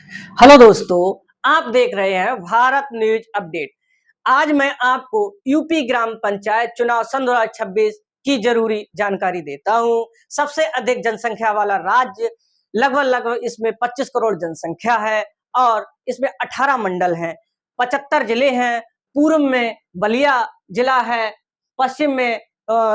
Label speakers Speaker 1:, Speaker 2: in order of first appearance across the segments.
Speaker 1: Hello दोस्तों, आप देख रहे हैं भारत न्यूज अपडेट। आज मैं आपको यूपी ग्राम पंचायत चुनाव सन 2026 की जरूरी जानकारी देता हूं। सबसे अधिक जनसंख्या वाला राज्य, लगभग इसमें 25 करोड़ जनसंख्या है और इसमें 18 मंडल हैं, 75 जिले हैं। पूर्व में बलिया जिला है, पश्चिम में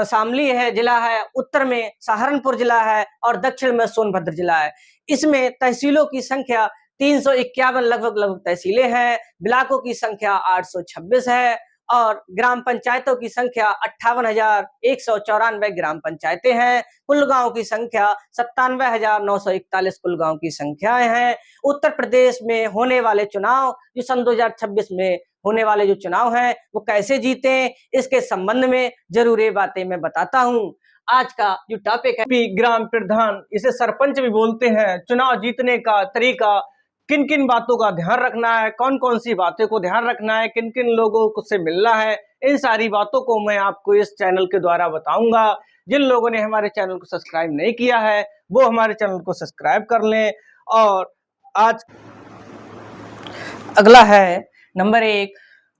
Speaker 1: शामली है जिला है, उत्तर में सहारनपुर जिला है और दक्षिण में सोनभद्र जिला है। इसमें तहसीलों की संख्या 351 लगभग तहसीलें हैं, ब्लॉकों की संख्या 826 है और ग्राम पंचायतों की संख्या 58,194 ग्राम पंचायतें हैं। कुल गांव की संख्या 97,941 कुल गांव की संख्याएं हैं। उत्तर प्रदेश में होने वाले चुनाव जो सन 2026 में होने वाले जो चुनाव हैं वो कैसे जीते, इसके संबंध में जरूरी बातें मैं बताता हूं। आज का जो टॉपिक है ग्राम प्रधान, इसे सरपंच भी बोलते हैं। चुनाव जीतने का तरीका, किन किन बातों का ध्यान रखना है, कौन कौन सी बातों को ध्यान रखना है, किन किन लोगों को से मिलना है, इन सारी बातों को मैं आपको इस चैनल के द्वारा बताऊंगा। जिन लोगों ने हमारे चैनल को सब्सक्राइब नहीं किया है वो हमारे चैनल को सब्सक्राइब कर लें। और आज अगला है नंबर 1,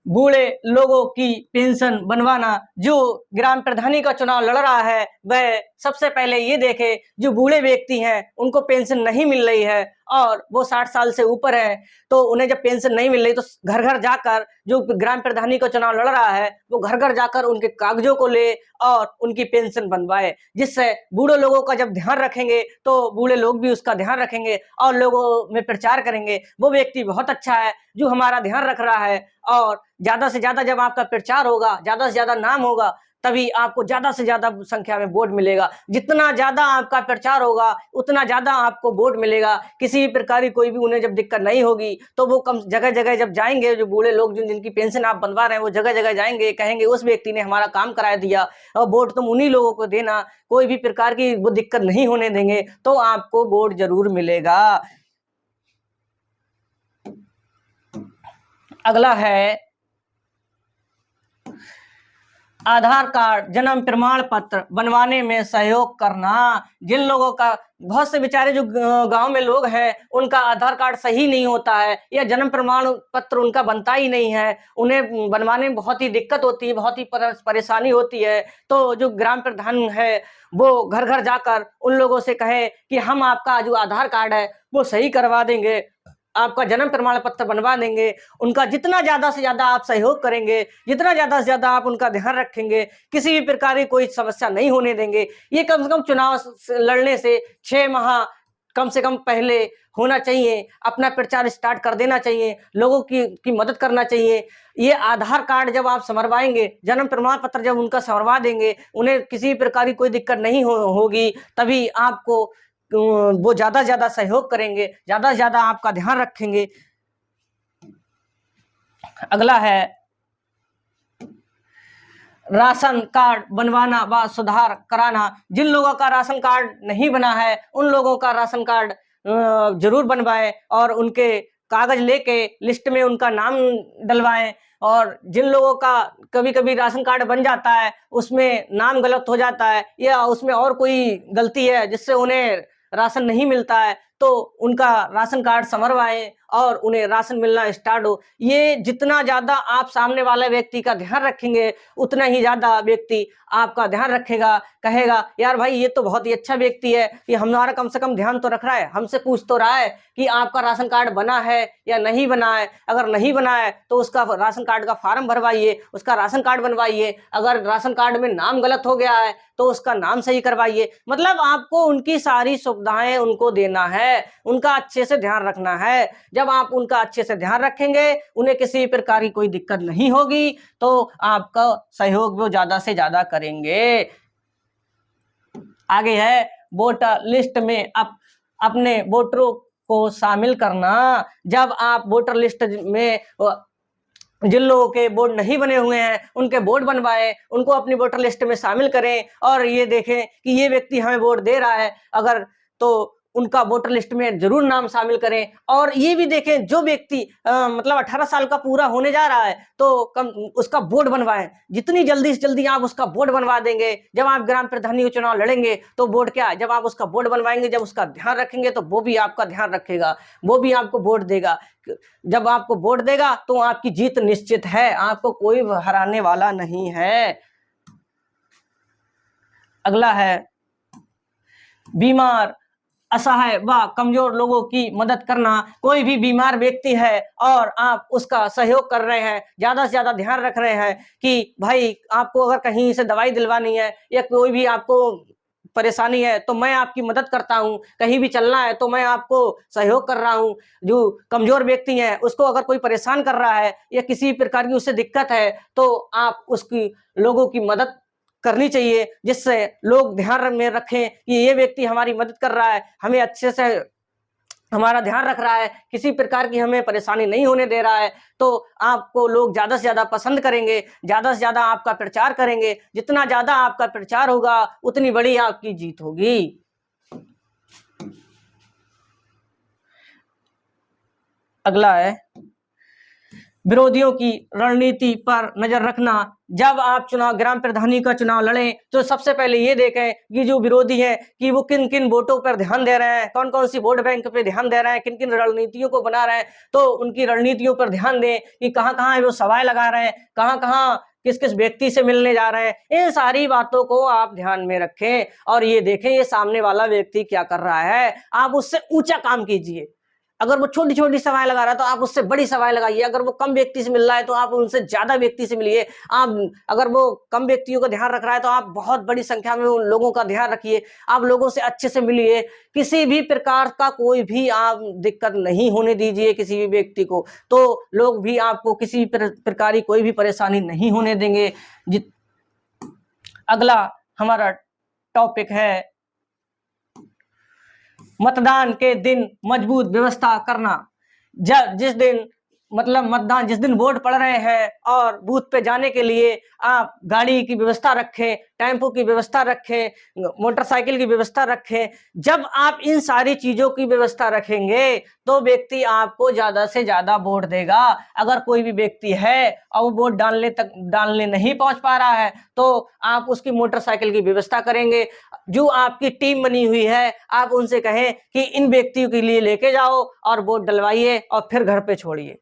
Speaker 1: बूढ़े लोगों की पेंशन बनवाना। जो ग्राम प्रधानी का चुनाव लड़ रहा है वह सबसे पहले ये देखे जो बूढ़े व्यक्ति हैं उनको पेंशन नहीं मिल रही है और वो 60 साल से ऊपर है, तो उन्हें जब पेंशन नहीं मिल रही तो घर घर जाकर, जो ग्राम प्रधानी का चुनाव लड़ रहा है वो घर घर जाकर उनके कागजों को ले और उनकी पेंशन बनवाए। जिससे बूढ़े लोगों का जब ध्यान रखेंगे तो बूढ़े लोग भी उसका ध्यान रखेंगे और लोगों में प्रचार करेंगे वो व्यक्ति बहुत अच्छा है जो हमारा ध्यान रख रहा है। और ज्यादा से ज्यादा जब आपका प्रचार होगा, ज्यादा से ज्यादा नाम होगा, तभी आपको ज्यादा से ज्यादा संख्या में वोट मिलेगा। जितना ज्यादा आपका प्रचार होगा उतना ज्यादा आपको वोट मिलेगा। किसी भी प्रकार की कोई भी उन्हें जब दिक्कत नहीं होगी तो वो कम जगह जगह जब जाएंगे, जो बूढ़े लोग जिनकी पेंशन आप बनवा रहे हैं वो जगह जगह जाएंगे, कहेंगे उस व्यक्ति ने हमारा काम करा दिया और वोट तुम उन्हीं लोगों को देना, कोई भी प्रकार की वो दिक्कत नहीं होने देंगे, तो आपको वोट जरूर मिलेगा। अगला है आधार कार्ड, जन्म प्रमाण पत्र बनवाने में सहयोग करना। जिन लोगों का, बहुत से बेचारे जो गांव में लोग हैं उनका आधार कार्ड सही नहीं होता है या जन्म प्रमाण पत्र उनका बनता ही नहीं है, उन्हें बनवाने में बहुत ही दिक्कत होती है, बहुत ही परेशानी होती है, तो जो ग्राम प्रधान है वो घर घर जाकर उन लोगों से कहे कि हम आपका जो आधार कार्ड है वो सही करवा देंगे, आपका जन्म प्रमाण पत्र बनवा देंगे। उनका जितना ज्यादा से ज्यादा आप सहयोग करेंगे, जितना ज्यादा से ज्यादा आप उनका ध्यान रखेंगे, किसी भी प्रकार की कोई समस्या नहीं होने देंगे। ये कम से कम चुनाव लड़ने से 6 माह कम से कम पहले होना चाहिए, अपना प्रचार स्टार्ट कर देना चाहिए, लोगों की मदद करना चाहिए। ये आधार कार्ड जब आप समरवाएंगे, जन्म प्रमाण पत्र जब उनका समरवा देंगे, उन्हें किसी प्रकार की कोई दिक्कत नहीं होगी, तभी आपको वो ज्यादा से ज्यादा सहयोग करेंगे, ज्यादा से ज्यादा आपका ध्यान रखेंगे। अगला है राशन कार्ड बनवाना व सुधार कराना। जिन लोगों का राशन कार्ड नहीं बना है उन लोगों का राशन कार्ड जरूर बनवाएं और उनके कागज लेके लिस्ट में उनका नाम डलवाएं। और जिन लोगों का कभी कभी राशन कार्ड बन जाता है उसमें नाम गलत हो जाता है या उसमें और कोई गलती है जिससे उन्हें राशन नहीं मिलता है, तो उनका राशन कार्ड समरवाएं और उन्हें राशन मिलना स्टार्ट हो। ये जितना ज्यादा आप सामने वाले व्यक्ति का ध्यान रखेंगे उतना ही ज्यादा व्यक्ति आपका ध्यान रखेगा, कहेगा यार भाई ये तो बहुत ही अच्छा व्यक्ति है, ये हमारा कम से कम ध्यान तो रख रहा है, हमसे पूछ तो रहा है कि आपका राशन कार्ड बना है या नहीं बना है। अगर नहीं बना है तो उसका राशन कार्ड का फॉर्म भरवाइए, उसका राशन कार्ड बनवाइए। अगर राशन कार्ड में नाम गलत हो गया है तो उसका नाम सही करवाइए। मतलब आपको उनकी सारी सुविधाएं उनको देना है, उनका अच्छे से ध्यान रखना है। जब आप उनका अच्छे से ध्यान रखेंगे, उन्हें किसी प्रकार की कोई दिक्कत नहीं होगी, तो आपका सहयोग वो ज्यादा से ज्यादा करेंगे। आगे है वोटर लिस्ट में अपने वोटरों को शामिल करना। जब आप वोटर लिस्ट में जिन लोगों के वोट नहीं बने हुए हैं उनके वोट बनवाएं, उनको अपनी वोटर लिस्ट में शामिल करें और ये देखें कि ये व्यक्ति हमें वोट दे रहा है, अगर तो उनका वोटर लिस्ट में जरूर नाम शामिल करें। और ये भी देखें जो व्यक्ति मतलब 18 साल का पूरा होने जा रहा है तो उसका बोर्ड बनवाएं। जितनी जल्दी से जल्दी आप उसका बोर्ड बनवा देंगे, जब आप ग्राम प्रधानी का चुनाव लड़ेंगे तो बोर्ड क्या, जब आप उसका बोर्ड बनवाएंगे, जब उसका ध्यान रखेंगे तो वो भी आपका ध्यान रखेगा, वो भी आपको वोट देगा। जब आपको वोट देगा तो आपकी जीत निश्चित है, आपको कोई हराने वाला नहीं है। अगला है बीमार, असहाय व कमजोर लोगों की मदद करना। कोई भी बीमार व्यक्ति है और आप उसका सहयोग कर रहे हैं, ज्यादा से ज्यादा ध्यान रख रहे हैं कि भाई आपको अगर कहीं से दवाई दिलवानी है या कोई भी आपको परेशानी है तो मैं आपकी मदद करता हूं, कहीं भी चलना है तो मैं आपको सहयोग कर रहा हूं। जो कमजोर व्यक्ति है उसको अगर कोई परेशान कर रहा है या किसी प्रकार की उससे दिक्कत है तो आप उसकी लोगों की मदद करनी चाहिए, जिससे लोग ध्यान में रखें कि ये व्यक्ति हमारी मदद कर रहा है, हमें अच्छे से हमारा ध्यान रख रहा है, किसी प्रकार की हमें परेशानी नहीं होने दे रहा है। तो आपको लोग ज्यादा से ज्यादा पसंद करेंगे, ज्यादा से ज्यादा आपका प्रचार करेंगे। जितना ज्यादा आपका प्रचार होगा उतनी बड़ी आपकी जीत होगी। अगला है विरोधियों की रणनीति पर नजर रखना। जब आप ग्राम प्रधानी का चुनाव लड़ें तो सबसे पहले ये देखें कि जो विरोधी है कि वो किन किन वोटों पर ध्यान दे रहे हैं, कौन कौन सी वोट बैंक पे ध्यान दे रहे हैं, किन किन रणनीतियों को बना रहे हैं। तो उनकी रणनीतियों पर ध्यान दें कि कहाँ कहाँ वो सवाल लगा रहे हैं, कहाँ कहाँ किस किस व्यक्ति से मिलने जा रहे हैं। इन सारी बातों को आप ध्यान में रखें और ये देखें ये सामने वाला व्यक्ति क्या कर रहा है, आप उससे ऊंचा काम कीजिए। अगर वो छोटी छोटी सवाल लगा रहा है तो आप उससे बड़ी सवाल लगाइए। अगर वो कम व्यक्ति से मिल रहा है तो आप उनसे ज्यादा व्यक्ति से मिलिए। आप अगर वो कम व्यक्तियों का ध्यान रख रहा है तो आप बहुत बड़ी संख्या में उन लोगों का ध्यान रखिए। आप लोगों से अच्छे से मिलिए, किसी भी प्रकार का कोई भी आप दिक्कत नहीं होने दीजिए किसी भी व्यक्ति को, तो लोग भी आपको किसी प्रकार की कोई भी परेशानी नहीं होने देंगे। अगला हमारा टॉपिक है मतदान के दिन मजबूत व्यवस्था करना। जिस दिन मतलब मतदान जिस दिन वोट पड़ रहे हैं और बूथ पे जाने के लिए आप गाड़ी की व्यवस्था रखें, टेम्पो की व्यवस्था रखें, मोटरसाइकिल की व्यवस्था रखें। जब आप इन सारी चीजों की व्यवस्था रखेंगे तो व्यक्ति आपको ज्यादा से ज्यादा वोट देगा। अगर कोई भी व्यक्ति है और वो वोट डालने नहीं पहुंच पा रहा है तो आप उसकी मोटरसाइकिल की व्यवस्था करेंगे। जो आपकी टीम बनी हुई है आप उनसे कहें कि इन व्यक्तियों के लिए लेके जाओ और वोट डलवाइए और फिर घर पे छोड़िए।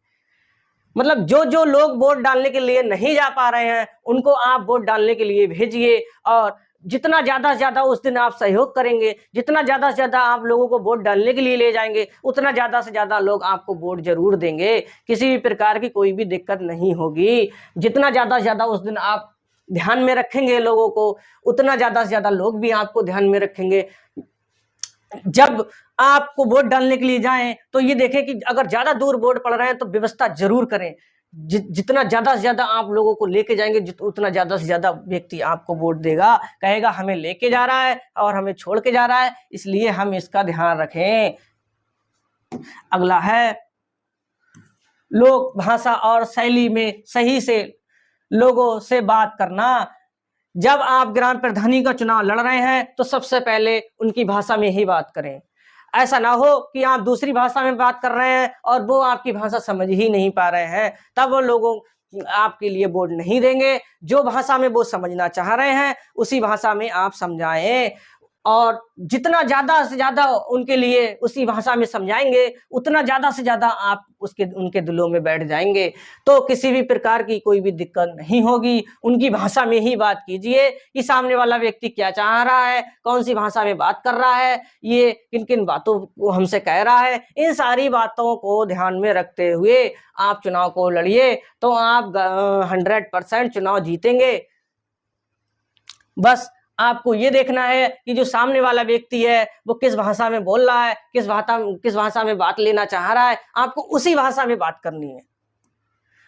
Speaker 1: मतलब जो जो लोग वोट डालने के लिए नहीं जा पा रहे हैं उनको आप वोट डालने के लिए भेजिए। और जितना ज्यादा से ज्यादा उस दिन आप सहयोग करेंगे, जितना ज्यादा से ज्यादा आप लोगों को वोट डालने के लिए ले जाएंगे, उतना ज्यादा से ज्यादा लोग आपको वोट जरूर देंगे। किसी भी प्रकार की कोई भी दिक्कत नहीं होगी। जितना ज्यादा से ज्यादा उस दिन आप ध्यान में रखेंगे लोगों को, उतना ज्यादा से ज्यादा लोग भी आपको ध्यान में रखेंगे। जब आपको वोट डालने के लिए जाएं तो ये देखें कि अगर ज्यादा दूर वोट पड़ रहे हैं तो व्यवस्था जरूर करें। जितना ज्यादा से ज्यादा आप लोगों को लेके जाएंगे उतना ज्यादा से ज्यादा व्यक्ति आपको वोट देगा, कहेगा हमें लेके जा रहा है और हमें छोड़ के जा रहा है, इसलिए हम इसका ध्यान रखें। अगला है लोक भाषा और शैली में सही से लोगों से बात करना। जब आप ग्राम प्रधानी का चुनाव लड़ रहे हैं तो सबसे पहले उनकी भाषा में ही बात करें। ऐसा ना हो कि आप दूसरी भाषा में बात कर रहे हैं और वो आपकी भाषा समझ ही नहीं पा रहे हैं, तब वो लोगों आपके लिए वोट नहीं देंगे। जो भाषा में वो समझना चाह रहे हैं उसी भाषा में आप समझाएं और जितना ज्यादा से ज्यादा उनके लिए उसी भाषा में समझाएंगे उतना ज्यादा से ज्यादा आप उनके दिलों में बैठ जाएंगे। तो किसी भी प्रकार की कोई भी दिक्कत नहीं होगी। उनकी भाषा में ही बात कीजिए कि सामने वाला व्यक्ति क्या चाह रहा है, कौन सी भाषा में बात कर रहा है, ये किन किन बातों को हमसे कह रहा है। इन सारी बातों को ध्यान में रखते हुए आप चुनाव को लड़िए तो आप 100% चुनाव जीतेंगे। बस आपको ये देखना है कि जो सामने वाला व्यक्ति है वो किस भाषा में बोल रहा है, किस भाषा में बात लेना चाह रहा है, आपको उसी भाषा में बात करनी है।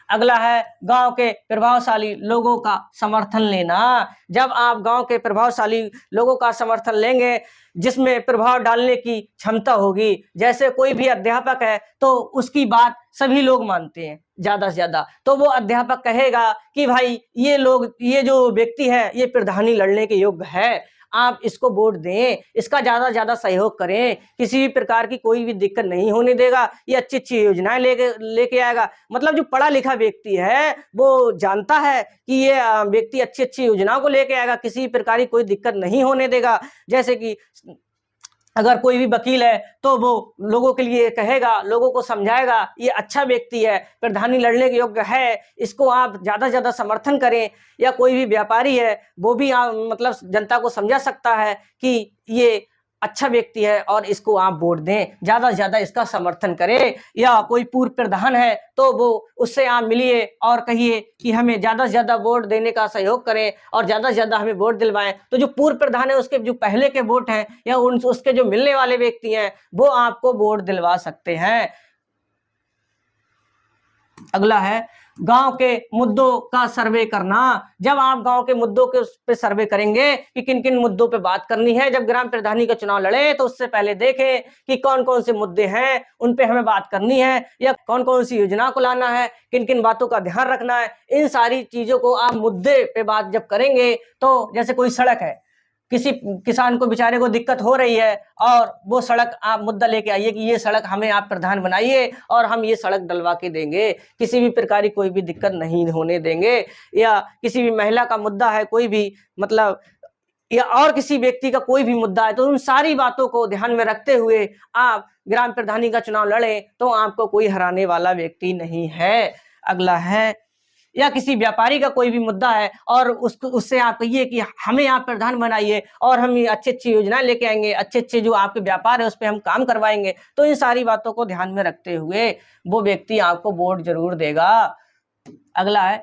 Speaker 1: अगला है गांव के प्रभावशाली लोगों का समर्थन लेना। जब आप गांव के प्रभावशाली लोगों का समर्थन लेंगे जिसमें प्रभाव डालने की क्षमता होगी, जैसे कोई भी अध्यापक है तो उसकी बात सभी लोग मानते हैं ज्यादा से ज्यादा, तो वो अध्यापक कहेगा कि भाई ये जो व्यक्ति है ये प्रधानी लड़ने के योग्य है, आप इसको वोट दें, इसका ज्यादा से ज्यादा सहयोग करें, किसी भी प्रकार की कोई भी दिक्कत नहीं होने देगा, ये अच्छी अच्छी योजनाएं लेके आएगा। मतलब जो पढ़ा लिखा व्यक्ति है वो जानता है कि ये व्यक्ति अच्छी अच्छी योजनाओं को लेके आएगा, किसी भी प्रकार की कोई दिक्कत नहीं होने देगा। जैसे कि अगर कोई भी वकील है तो वो लोगों के लिए कहेगा, लोगों को समझाएगा, ये अच्छा व्यक्ति है, प्रधानी लड़ने के योग्य है, इसको आप ज्यादा से ज्यादा समर्थन करें। या कोई भी व्यापारी है वो भी मतलब जनता को समझा सकता है कि ये अच्छा व्यक्ति है और इसको आप वोट दें, ज्यादा से ज्यादा इसका समर्थन करें। या कोई पूर्व प्रधान है तो वो उससे आप मिलिए और कहिए कि हमें ज्यादा से ज्यादा वोट देने का सहयोग करें और ज्यादा से ज्यादा हमें वोट दिलवाएं। तो जो पूर्व प्रधान है उसके जो पहले के वोट हैं या उसके जो मिलने वाले व्यक्ति हैं वो आपको वोट दिलवा सकते हैं। अगला है गांव के मुद्दों का सर्वे करना। जब आप गांव के मुद्दों के उस पे सर्वे करेंगे कि किन किन मुद्दों पे बात करनी है, जब ग्राम प्रधानी का चुनाव लड़े तो उससे पहले देखें कि कौन कौन से मुद्दे हैं, उन पे हमें बात करनी है, या कौन कौन सी योजना को लाना है, किन किन बातों का ध्यान रखना है। इन सारी चीजों को आप मुद्दे पे बात जब करेंगे तो जैसे कोई सड़क है, किसी किसान को बेचारे को दिक्कत हो रही है और वो सड़क आप मुद्दा लेके आइए कि ये सड़क हमें आप प्रधान बनाइए और हम ये सड़क डलवा के देंगे, किसी भी प्रकार की कोई भी दिक्कत नहीं होने देंगे। या किसी भी महिला का मुद्दा है, कोई भी मतलब या और किसी व्यक्ति का कोई भी मुद्दा है, तो उन सारी बातों को ध्यान में रखते हुए आप ग्राम प्रधानी का चुनाव लड़े तो आपको कोई हराने वाला व्यक्ति नहीं है। अगला है या किसी व्यापारी का कोई भी मुद्दा है और उससे आप कहिए कि हमें आप प्रधान बनाइए और हम ये अच्छी अच्छी योजनाएं लेके आएंगे, अच्छे अच्छे जो आपके व्यापार है उस पर हम काम करवाएंगे। तो इन सारी बातों को ध्यान में रखते हुए वो व्यक्ति आपको वोट जरूर देगा। अगला है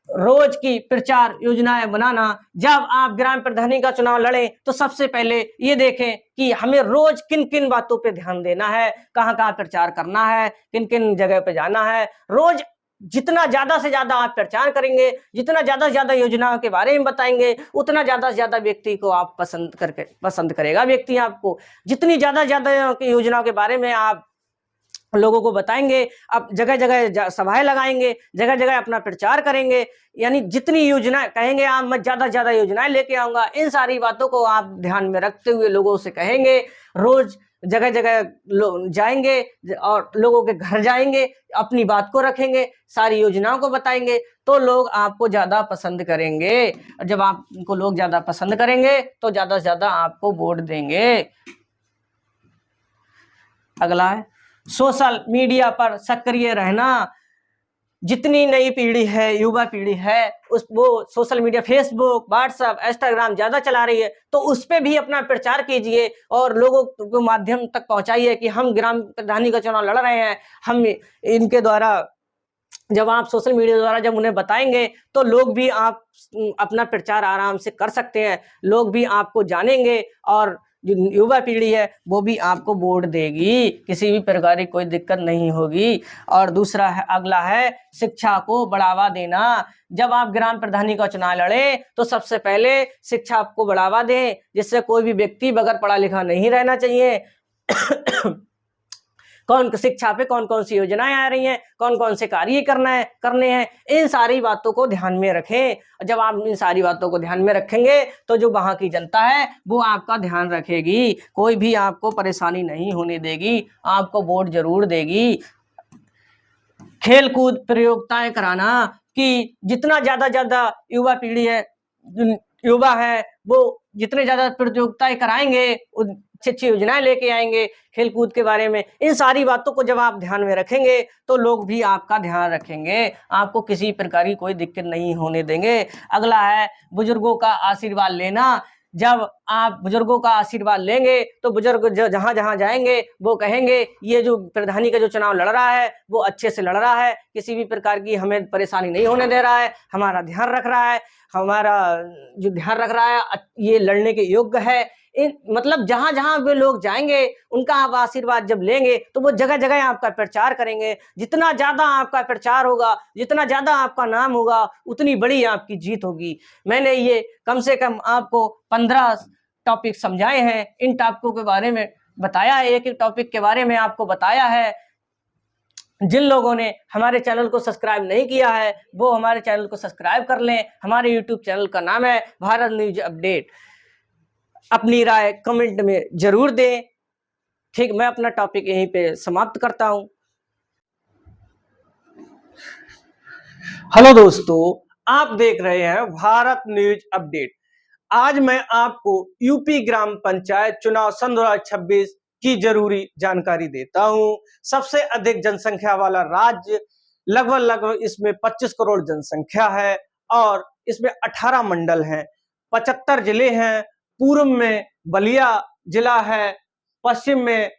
Speaker 1: रोज की प्रचार योजनाएं बनाना। जब आप ग्राम प्रधानी का चुनाव लड़ें तो सबसे पहले ये देखें कि हमें रोज किन किन बातों पे ध्यान देना है, कहाँ कहाँ प्रचार करना है, किन किन जगह पे जाना है। रोज जितना ज्यादा से ज्यादा आप प्रचार करेंगे, जितना ज्यादा से ज्यादा योजनाओं के बारे में बताएंगे, उतना ज्यादा से ज्यादा व्यक्ति को आप पसंद करेगा। व्यक्ति आपको जितनी ज्यादा ज्यादा योजनाओं के बारे में आप लोगों को बताएंगे, आप जगह जगह सभाएं लगाएंगे, जगह जगह अपना प्रचार करेंगे, यानी जितनी योजना कहेंगे आप मैं ज्यादा ज्यादा योजनाएं लेके आऊंगा। इन सारी बातों को आप ध्यान में रखते हुए लोगों से कहेंगे, रोज जगह जगह जाएंगे और लोगों के घर जाएंगे, अपनी बात को रखेंगे, सारी योजनाओं को बताएंगे, तो लोग आपको ज्यादा पसंद करेंगे। जब आपको लोग ज्यादा पसंद करेंगे तो ज्यादा से ज्यादा आपको वोट देंगे। अगला है सोशल मीडिया पर सक्रिय रहना। जितनी नई पीढ़ी है, युवा पीढ़ी है, वो social media Facebook, WhatsApp, Instagram ज्यादा चला रही है, तो उस पे भी अपना प्रचार कीजिए और लोगों को माध्यम तक पहुंचाइए कि हम ग्राम प्रधानी का चुनाव लड़ रहे हैं। हम इनके द्वारा जब आप सोशल मीडिया द्वारा जब उन्हें बताएंगे तो लोग भी आप अपना प्रचार आराम से कर सकते हैं, लोग भी आपको जानेंगे और जो युवा पीढ़ी है वो भी आपको वोट देगी, किसी भी प्रकार की कोई दिक्कत नहीं होगी। और दूसरा है, अगला है शिक्षा को बढ़ावा देना। जब आप ग्राम प्रधानी का चुनाव लड़े तो सबसे पहले शिक्षा को बढ़ावा दें, जिससे कोई भी व्यक्ति बगैर पढ़ा लिखा नहीं रहना चाहिए। कौन शिक्षा पे कौन कौन सी योजनाएं आ रही हैं, कौन कौन से कार्य करने हैं, इन सारी बातों को ध्यान में रखें। जब आप इन सारी बातों को ध्यान में रखेंगे तो जो वहां की जनता है वो आपका ध्यान रखेगी, कोई भी आपको परेशानी नहीं होने देगी, आपको वोट जरूर देगी। खेल कूद प्रतियोगिताएं कराना कि जितना ज्यादा युवा पीढ़ी है, युवा है, वो जितने ज्यादा प्रतियोगिताएं कराएंगे, अच्छी योजनाएं लेके आएंगे खेल कूद के बारे में। इन सारी बातों को जब आप ध्यान में रखेंगे तो लोग भी आपका ध्यान रखेंगे, आपको किसी प्रकार की कोई दिक्कत नहीं होने देंगे। अगला है बुजुर्गों का आशीर्वाद लेना। जब आप बुजुर्गों का आशीर्वाद लेंगे तो बुजुर्ग जहां जहां जाएंगे वो कहेंगे ये जो प्रधानी का जो चुनाव लड़ रहा है वो अच्छे से लड़ रहा है, किसी भी प्रकार की हमें परेशानी नहीं होने दे रहा है, हमारा ध्यान रख रहा है, हमारा जो ध्यान रख रहा है ये लड़ने के योग्य है। मतलब जहां जहां वे लोग जाएंगे उनका आप आशीर्वाद जब लेंगे तो वो जगह जगह आपका प्रचार करेंगे। जितना ज्यादा आपका प्रचार होगा, जितना ज्यादा आपका नाम होगा, उतनी बड़ी आपकी जीत होगी। मैंने ये कम से कम आपको 15 टॉपिक समझाए हैं, इन टॉपिकों के बारे में बताया है, एक एक टॉपिक के बारे में आपको बताया है। जिन लोगों ने हमारे चैनल को सब्सक्राइब नहीं किया है वो हमारे चैनल को सब्सक्राइब कर लें। हमारे यूट्यूब चैनल का नाम है भारत न्यूज अपडेट। अपनी राय कमेंट में जरूर दें। ठीक, मैं अपना टॉपिक यहीं पे समाप्त करता हूं। हेलो दोस्तों, आप देख रहे हैं भारत न्यूज अपडेट। आज मैं आपको यूपी ग्राम पंचायत चुनाव सन 2026 की जरूरी जानकारी देता हूं। सबसे अधिक जनसंख्या वाला राज्य, लगभग इसमें 25 करोड़ जनसंख्या है और इसमें 18 मंडल हैं, 75 जिले हैं। पूर्व में बलिया जिला है, पश्चिम में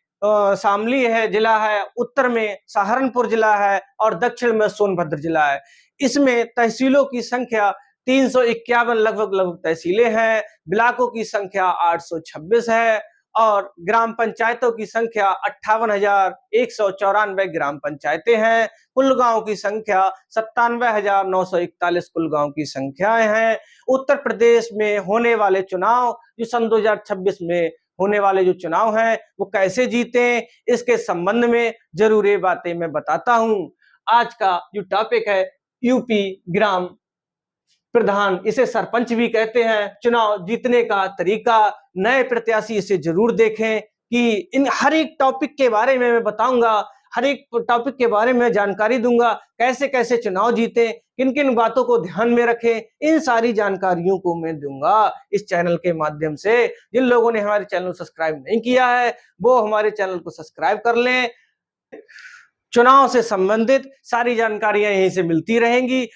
Speaker 1: शामली है जिला है, उत्तर में सहारनपुर जिला है और दक्षिण में सोनभद्र जिला है। इसमें तहसीलों की संख्या 351 लगभग तहसीलें हैं, ब्लॉकों की संख्या 826 है और ग्राम पंचायतों की संख्या 58,194 ग्राम पंचायतें हैं। कुल गांव की संख्या 97,941 कुल गांव की संख्याएं हैं। उत्तर प्रदेश में होने वाले चुनाव, जो सन 2026 में होने वाले जो चुनाव हैं, वो कैसे जीते, इसके संबंध में जरूरी बातें मैं बताता हूं। आज का जो टॉपिक है यूपी ग्राम प्रधान, इसे सरपंच भी कहते हैं, चुनाव जीतने का तरीका। नए प्रत्याशी इसे जरूर देखें कि इन हर एक टॉपिक के बारे में मैं बताऊंगा, हर एक टॉपिक के बारे में जानकारी दूंगा, कैसे कैसे चुनाव जीते, किन किन बातों को ध्यान में रखें, इन सारी जानकारियों को मैं दूंगा इस चैनल के माध्यम से। जिन लोगों ने हमारे चैनल को सब्सक्राइब नहीं किया है वो हमारे चैनल को सब्सक्राइब कर लें। चुनाव से संबंधित सारी जानकारियां यहीं से मिलती रहेंगी।